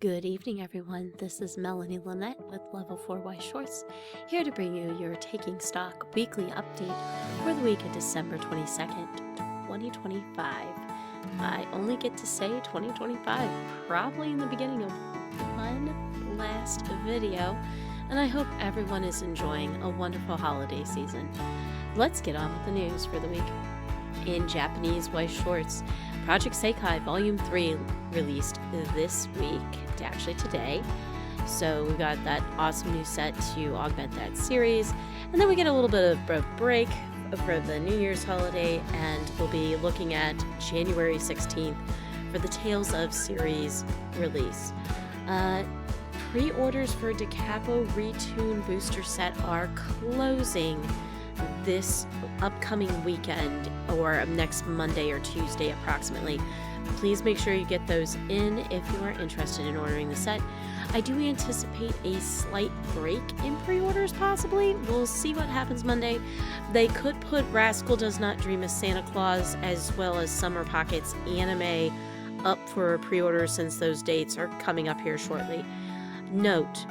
Good evening, everyone. This is Melanie Lynette with Level 4 Weiss Schwarz, here to bring you your Taking Stock weekly update for the week of December 22nd, 2025. I only get to say 2025 probably in the beginning of one last video, and I hope everyone is enjoying a wonderful holiday season. Let's get on with the news for the week. In Japanese, Weiss Schwarz, Project Sekai Volume 3 released this week, actually today. So we got that awesome new set to augment that series. And then we get a little bit of a break for the New Year's holiday, and we'll be looking at January 16th for the Tales of series release. Pre-orders for DeCapo Retune booster set are closing this upcoming weekend, or next Monday or Tuesday approximately. Please make sure you get those in if you are interested in ordering the set. I do anticipate a slight break in pre-orders possibly. We'll see what happens Monday. They could put Rascal Does Not Dream of Santa Claus as well as Summer Pockets anime up for pre-order since those dates are coming up here shortly. Note,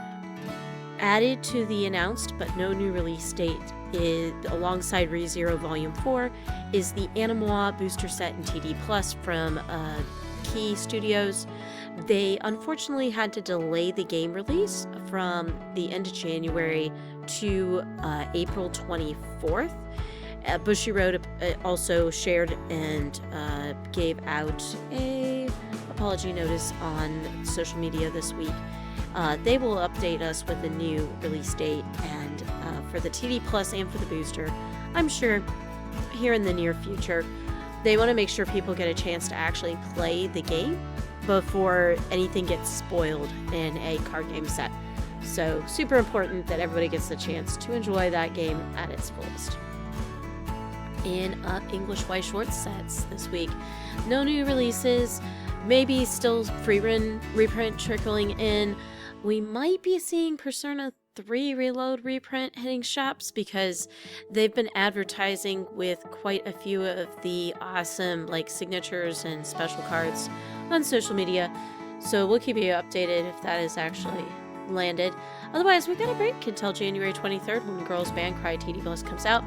added to the announced but no new release date is, alongside ReZero Volume 4, is the Animois booster set in TD Plus from Key Studios. They unfortunately had to delay the game release from the end of January to April 24th. Bushiroad also shared and gave out a apology notice on social media this week. They will update us with a new release date, and for the TD Plus and for the booster, I'm sure here in the near future, they want to make sure people get a chance to actually play the game before anything gets spoiled in a card game set. So super important that everybody gets the chance to enjoy that game at its fullest. In English Weiss Schwarz sets this week, no new releases, maybe still free reprint trickling in. We might be seeing Persona 3 Reload reprint hitting shops because they've been advertising with quite a few of the awesome signatures and special cards on social media. So we'll keep you updated if that is actually landed. Otherwise, we've got a break until January 23rd when Girls Band Cry TD Plus comes out.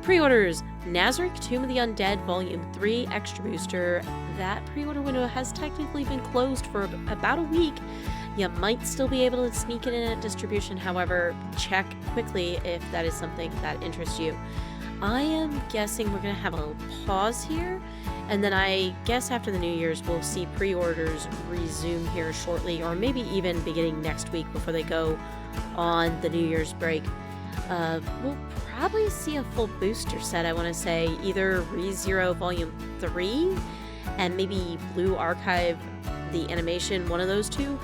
Pre-orders, Nazarick Tomb of the Undead Volume 3 Extra Booster. That pre-order window has technically been closed for about a week. You might still be able to sneak it in at distribution, however, check quickly if that is something that interests you. I am guessing we're going to have a pause here, and then I guess after the New Year's we'll see pre-orders resume here shortly, or maybe even beginning next week before they go on the New Year's break. We'll probably see a full booster set, I want to say, either ReZero Volume 3 and maybe Blue Archive, the animation, one of those two.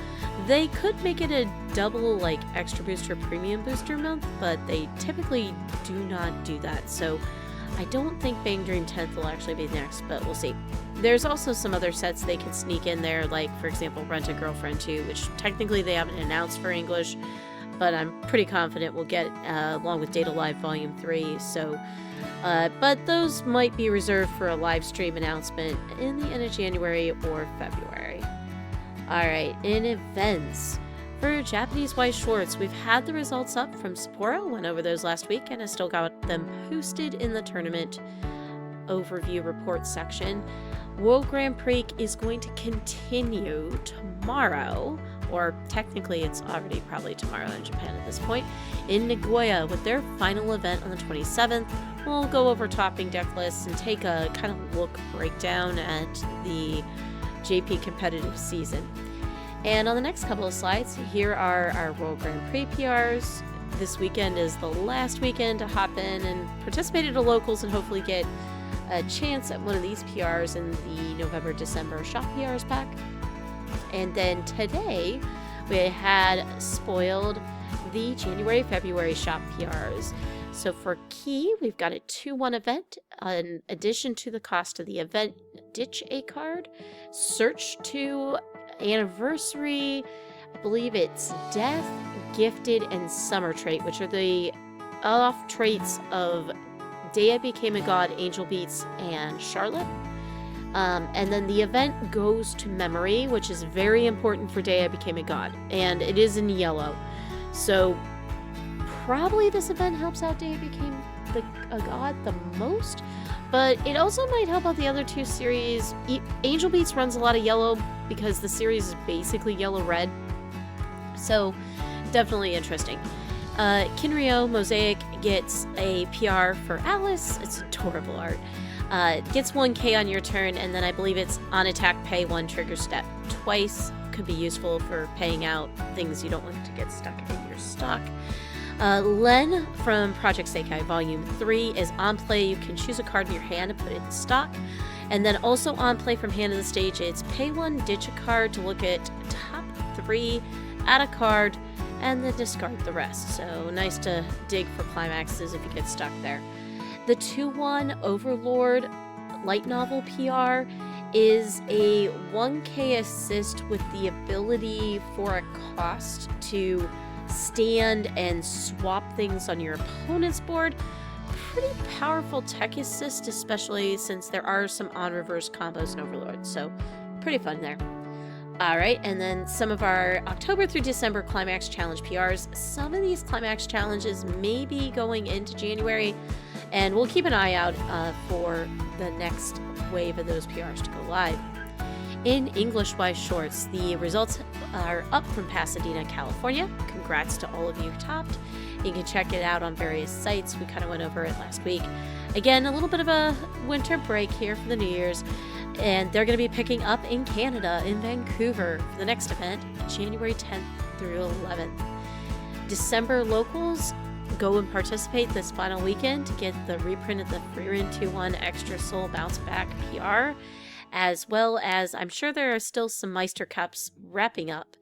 They could make it a double extra booster premium booster month, but they typically do not do that. So I don't think Bang Dream 10th will actually be next, but we'll see. There's also some other sets they could sneak in there, like for example Rent a Girlfriend 2, which technically they haven't announced for English, but I'm pretty confident we'll get along with Data Live Volume 3. So but those might be reserved for a live stream announcement in the end of January or February. Alright, in events, for Japanese Weiss Schwarz, we've had the results up from Sapporo, went over those last week, and I still got them posted in the tournament overview report section. World Grand Prix is going to continue tomorrow, or technically it's already probably tomorrow in Japan at this point, in Nagoya with their final event on the 27th. We'll go over topping deck lists and take a kind of look breakdown at the JP competitive season. And on the next couple of slides, here are our World Grand Prix PRs. This weekend is the last weekend to hop in and participate at a locals and hopefully get a chance at one of these PRs in the November-December shop PRs pack. And then today, we had spoiled the January-February shop PRs. So for Key, we've got a 2-1 event. In addition to the cost of the event, ditch a card. Search 2, Anniversary, I believe it's Death, Gifted, and Summer Trait, which are the off traits of Day I Became a God, Angel Beats, and Charlotte. And then the event goes to memory, which is very important for Day I Became a God, and it is in yellow. So probably this event helps out Day I Became a God the most, but it also might help out the other two series. Angel Beats runs a lot of yellow because the series is basically yellow-red, so definitely interesting. Kinryo Mosaic gets a PR for Alice. It's adorable art. Gets 1k on your turn, and then I believe it's on attack, pay 1 trigger step twice. Could be useful for paying out things you don't want to get stuck in your stock. Len from Project Sekai Volume 3 is on play. You can choose a card in your hand and put it in stock. And then also on play from hand to the stage, it's pay 1, ditch a card to look at top 3, add a card, and then discard the rest. So nice to dig for climaxes if you get stuck there. The 2/1 Overlord light novel PR is a 1k assist with the ability for a cost to stand and swap things on your opponent's board. Pretty powerful tech assist, especially since there are some on reverse combos in Overlord, so pretty fun there. Alright, and then some of our October through December Climax Challenge PRs. Some of these Climax Challenges may be going into January, and we'll keep an eye out for the next wave of those PRs to go live. In English Weiss Schwarz, the results are up from Pasadena, California. Congrats to all of you who topped. You can check it out on various sites. We kind of went over it last week. Again, a little bit of a winter break here for the New Year's, and they're going to be picking up in Canada, in Vancouver, for the next event, January 10th through 11th. December locals, go and participate this final weekend to get the reprint of the Freerin 2/1 Extra Soul Bounce Back PR, as well as I'm sure there are still some Meister Cups wrapping up,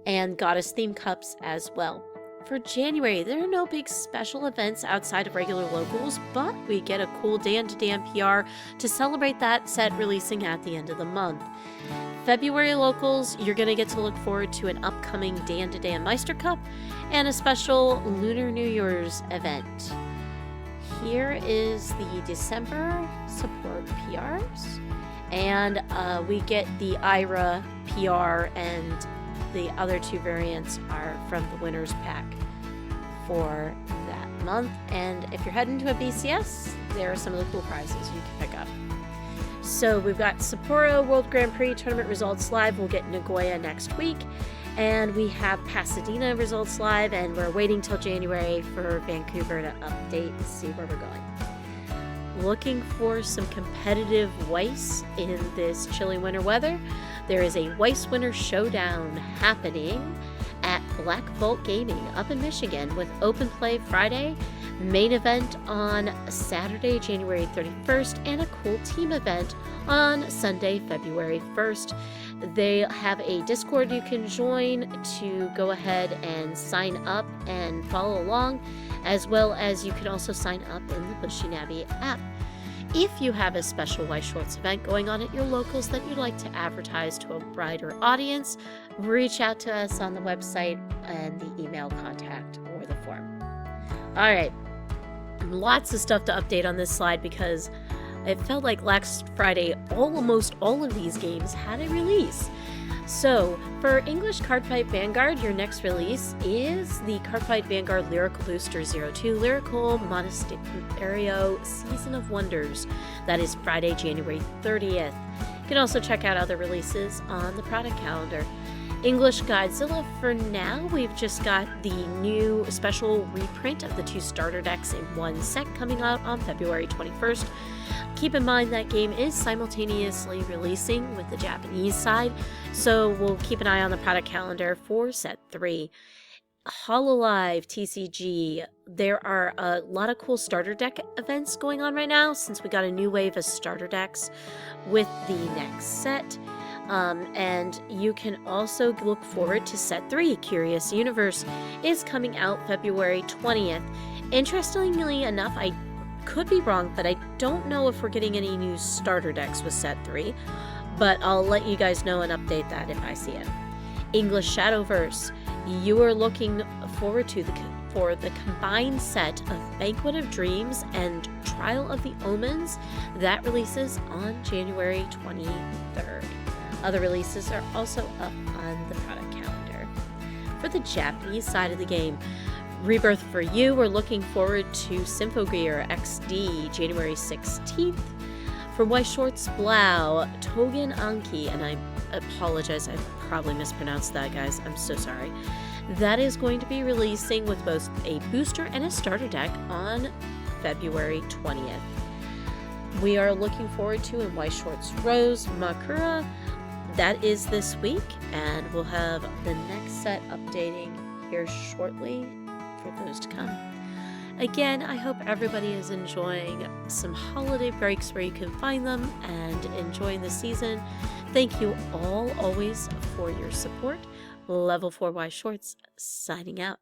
and Goddess Theme Cups as well. For January, there are no big special events outside of regular locals, but we get a cool Dan to Dan PR to celebrate that set releasing at the end of the month. February locals, you're going to get to look forward to an upcoming Dan to Dan Meister Cup and a special Lunar New Year's event. Here is the December support PRs, and we get the IRA PR, and the other two variants are from the winner's pack for that month. And if you're heading to a BCS, there are some of the cool prizes you can pick up. So we've got Sapporo World Grand Prix tournament results live. We'll get Nagoya next week. And we have Pasadena results live, and we're waiting till January for Vancouver to update and see where we're going. Looking for some competitive Weiss in this chilly winter weather, there is a Weiss Winter Showdown happening at Black Vault Gaming up in Michigan with open play Friday, main event on Saturday, January 31st, and a cool team event on Sunday, February 1st. They have a Discord you can join to go ahead and sign up and follow along, as well as you can also sign up in the Bushinabie app. If you have a special Weiss Schwarz event going on at your locals that you'd like to advertise to a broader audience, reach out to us on the website and the email contact or the form. All right, lots of stuff to update on this slide because it felt like last Friday almost all of these games had a release. So for English Cardfight Vanguard, your next release is the Cardfight Vanguard Lyrical Booster 02 Lyrical Monasterio Season of Wonders. That is Friday, January 30th. You can also check out other releases on the product calendar. English Godzilla, for now, we've just got the new special reprint of the 2 starter decks in one set coming out on February 21st. Keep in mind that game is simultaneously releasing with the Japanese side, so we'll keep an eye on the product calendar for set 3. Hololive TCG, there are a lot of cool starter deck events going on right now since we got a new wave of starter decks with the next set. And you can also look forward to set 3. Curious Universe is coming out February 20th. Interestingly enough, I could be wrong, but I don't know if we're getting any new starter decks with set 3, but I'll let you guys know and update that if I see it. English Shadowverse, you are looking forward to the for the combined set of Banquet of Dreams and Trial of the Omens. That releases on January 23rd. Other releases are also up on the product calendar. For the Japanese side of the game, Rebirth for You, we're looking forward to Symphogear XD January 16th. For Weiss Schwarz Blau, Togen Anki, and I apologize, I probably mispronounced that, guys. I'm so sorry. That is going to be releasing with both a booster and a starter deck on February 20th. We are looking forward to in Weiss Schwarz Rose Makura. That is this week, and we'll have the next set updating here shortly for those to come. Again, I hope everybody is enjoying some holiday breaks where you can find them and enjoying the season. Thank you all always for your support. Level 4 Weiss Schwarz signing out.